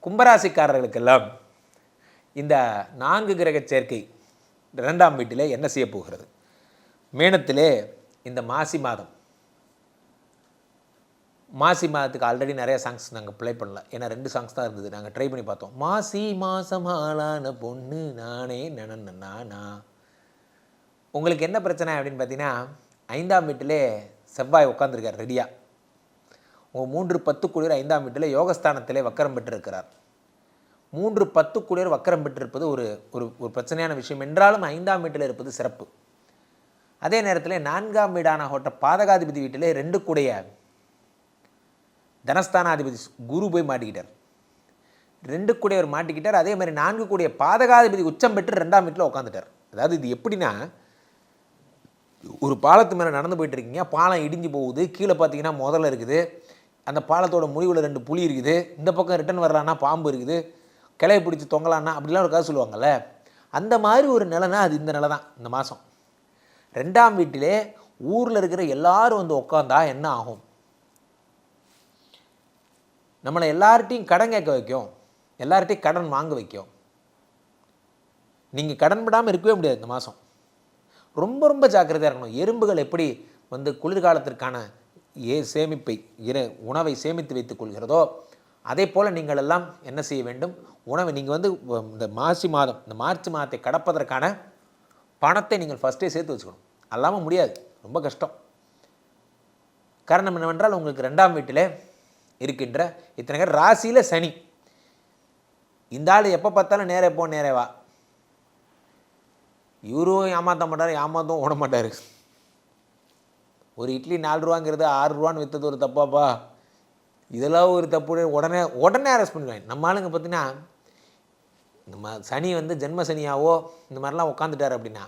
கும்பராசிக்காரர்களுக்கெல்லாம் இந்த 4 கிரக சேர்க்கை 2ஆம் வீட்டிலே என்ன செய்ய போகிறது? மேனத்திலே இந்த மாசி மாதத்துக்கு ஆல்ரெடி நிறைய சாங்ஸ் நாங்கள் ப்ளே பண்ணல. ஏன்னா 2 சாங்ஸ் தான் இருந்தது. நாங்கள் ட்ரை பண்ணி பார்த்தோம். மாசி மாசம் ஆளான பொண்ணு நானே நானா. உங்களுக்கு என்ன பிரச்சனை அப்படின்னு பார்த்தீங்கன்னா, 5ஆம் வீட்டிலே செவ்வாய் உட்காந்துருக்கார் ரெடியாக. உங்கள் 3-10 குளிர் 5ஆம் வீட்டில் யோகஸ்தானத்திலே வக்கரம் பெற்றிருக்கிறார். 3-10 குளிர் வக்கரம் பெற்றிருப்பது ஒரு ஒரு பிரச்சனையான விஷயம் என்றாலும் 5ஆம் வீட்டில் இருப்பது சிறப்பு. அதே நேரத்தில் 4ஆம் வீடான ஹோட்ட பாதகாதிபதி வீட்டிலே 2 கூடைய தனஸ்தானாதிபதி குரு போய் மாட்டிக்கிட்டார். 2 கூடையவர் மாட்டிக்கிட்டார். அதே மாதிரி 4 கூடிய பாதகாதிபதி உச்சம் பெற்று 2ஆம் வீட்டில் உட்காந்துட்டார். அதாவது இது எப்படின்னா, ஒரு பாலத்து மேலே நடந்து போயிட்டு இருக்கீங்க, பாலம் இடிஞ்சு போகுது, கீழே பார்த்தீங்கன்னா முதல்ல இருக்குது, அந்த பாலத்தோட முடிவில் 2 புலி இருக்குது, இந்த பக்கம் ரிட்டன் வரலான்னா பாம்பு இருக்குது, கிளையை பிடிச்சி தொங்கலான்னா அப்படிலாம் ஒரு கதை சொல்லுவாங்கள்ல, அந்த மாதிரி ஒரு நிலைனா அது இந்த நிலை தான். இந்த மாதம் 2ஆம் வீட்டிலே ஊரில் இருக்கிற எல்லாரும் வந்து உட்காந்தா என்ன ஆகும்? நம்மளை எல்லார்ட்டையும் கடன் கேட்க வைக்கும், எல்லார்ட்டையும் கடன் வாங்க வைக்கும். நீங்கள் கடன் படாமல் இருக்கவே முடியாது இந்த மாதம். ரொம்ப ரொம்ப ஜாக்கிரதையாக இருக்கணும். எறும்புகள் எப்படி வந்து குளிர்காலத்திற்கான சேமிப்பை உணவை சேமித்து வைத்துக் கொள்கிறதோ, அதே போல் நீங்கள் எல்லாம் என்ன செய்ய வேண்டும்? உணவை நீங்கள் வந்து இந்த மார்ச் மாதத்தை கடப்பதற்கான பணத்தை நீங்கள் ஃபஸ்ட்டே சேர்த்து வச்சுக்கணும். அல்லாமல் முடியாது, ரொம்ப கஷ்டம். காரணம் என்னவென்றால், உங்களுக்கு 2ஆம் வீட்டில் இருக்கின்ற இத்தனை ராசியில் சனி. இந்த ஆள் எப்போ பார்த்தாலும் நேரே போ நேரே வா. இவரும் ஏமாற்ற மாட்டார், ஏமாத்தவும் ஓட மாட்டார். ஒரு இட்லி 4 ரூபாங்கிறது 6 ரூபான்னு விற்றது ஒரு தப்பாப்பா, இதெல்லாம் ஒரு தப்பு. உடனே அரெஸ்ட் பண்ணுவேன். நம்ம ஆளுங்க பார்த்தீங்கன்னா, நம்ம சனி வந்து ஜென்ம சனியாவோ இந்த மாதிரிலாம் உட்காந்துட்டார் அப்படின்னா,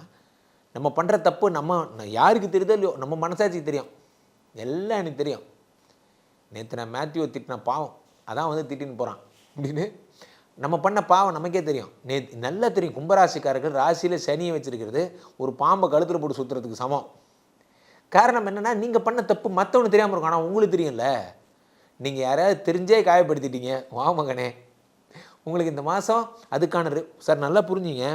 நம்ம பண்ணுற தப்பு நம்ம யாருக்கு தெரியுதோ இல்லையோ, நம்ம மனசாட்சிக்கு தெரியும். எல்லாம் எனக்கு தெரியும். நேற்று நான் மேத்யூவை திட்டின பாவம், அதான் வந்து திட்டின்னு போகிறான் அப்படின்னு நம்ம பண்ண பாவம் நமக்கே தெரியும். நல்லா தெரியும். கும்பராசிக்காரர்கள் ராசியில் சனியை வச்சுருக்கிறது ஒரு பாம்பை கழுத்தில் போட்டு சுற்றுறதுக்கு சமம். காரணம் என்னென்னா, நீங்கள் பண்ண தப்பு மற்றவனுக்கு தெரியாமல் இருக்கும், ஆனால் உங்களுக்கு தெரியும்ல. நீங்கள் யாராவது தெரிஞ்சே காயப்படுத்திட்டீங்க, வா மகனே. உங்களுக்கு இந்த மாதம் அதுக்கான சார் நல்லா புரிஞ்சுங்க.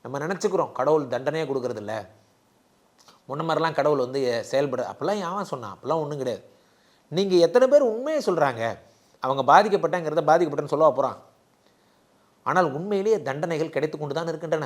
நம்ம நினச்சிக்கிறோம் கடவுள் தண்டனையே கொடுக்கறதில்ல, முன்ன மாதிரிலாம் கடவுள் வந்து செயல்பட, அப்போல்லாம் யாவன் சொன்னான்? அப்போல்லாம் ஒன்றும் கிடையாது. நீங்கள் எத்தனை பேர் உண்மையை சொல்கிறாங்க? அவங்க பாதிக்கப்பட்டேங்கிறத பாதிக்கப்பட்டேன்னு சொல்ல போகிறான். ஆனால் உண்மையிலேயே தண்டனைகள் கிடைத்து கொண்டு தான் இருக்கின்றன.